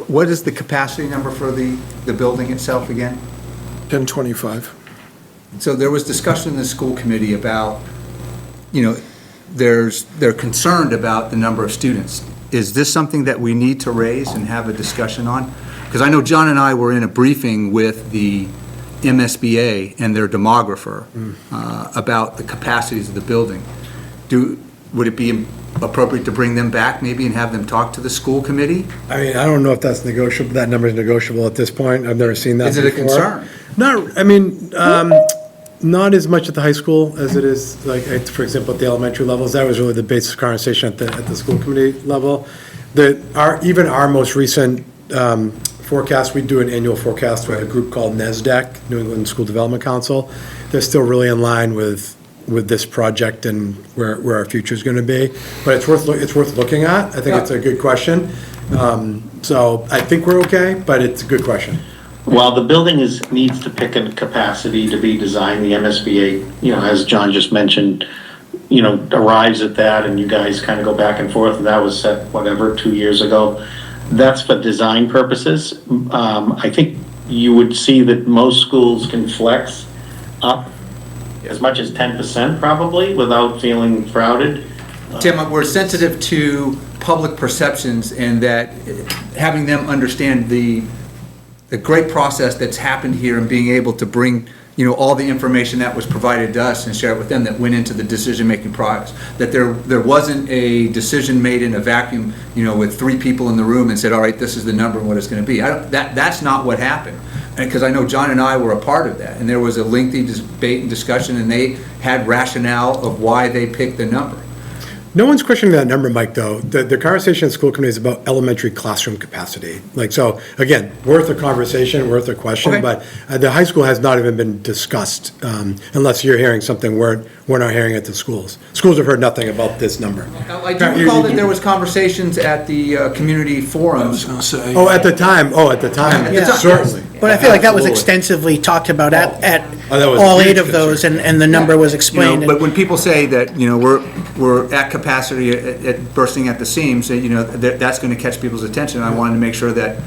What is the capacity number for the building itself again? 1025. So there was discussion in the school committee about, you know, they're concerned about the number of students. Is this something that we need to raise and have a discussion on? Because I know John and I were in a briefing with the MSBA and their demographer about the capacities of the building. Would it be appropriate to bring them back maybe and have them talk to the school committee? I mean, I don't know if that's negotiable, that number is negotiable at this point. I've never seen that Is it a before. concern? No, I mean, not as much at the high school as it is, like, for example, at the elementary levels. That was really the basis of conversation at the school committee level. Even our most recent forecast, we do an annual forecast with a group called NAHS, New England School Development Council. They're still really in line with this project and where our future is going to be. But it's worth looking at. I think it's a good question. So I think we're okay, but it's a good question. While the building needs to pick a capacity to be designed, the MSBA, as John just mentioned, arrives at that, and you guys kind of go back and forth, and that was set, 2 years ago. That's for design purposes. I think you would see that most schools can flex up as much as 10% probably without feeling crowded. Tim, we're sensitive to public perceptions and that having them understand the great process that's happened here and being able to bring, all the information that was provided to us and share it with them that went into the decision-making process. That there wasn't a decision made in a vacuum, with 3 people in the room and said, all right, this is the number and what it's going to be. That's not what happened. Because I know John and I were a part of that, and there was a lengthy debate and discussion, and they had rationale of why they picked the number. No one's questioning that number, Mike, though. The conversation in school committee is about elementary classroom capacity. So, again, worth a conversation, worth a question, Okay. but the high school has not even been discussed, unless you're hearing something we're not hearing at the schools. Schools have heard nothing about this number. I do recall that there was conversations at the community forums. I was going to say. Oh, at the time, certainly. But I feel like that was Absolutely. extensively talked about at that was all huge 8 of those, and the number was explained. But when people say that, we're at capacity at bursting at the seams, that's going to catch people's attention. I wanted to make sure that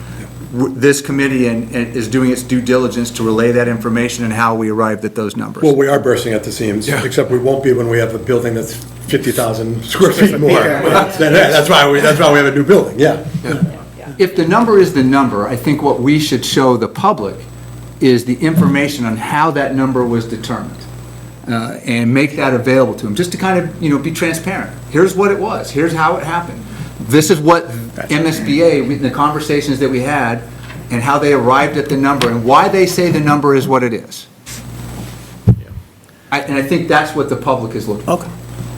this committee is doing its due diligence to relay that information and how we arrived at those numbers. Well, we are bursting at the seams, except we won't be when we have a building that's 50,000 square feet more. That's why we have a new building, yeah. If the number is the number, I think what we should show the public is the information on how that number was determined. And make that available to them, just to kind of, be transparent. Here's what it was, here's how it happened. This is what MSBA, the conversations that we had, and how they arrived at the number, and why they say the number is what it is. And I think that's what the public is looking for. Okay.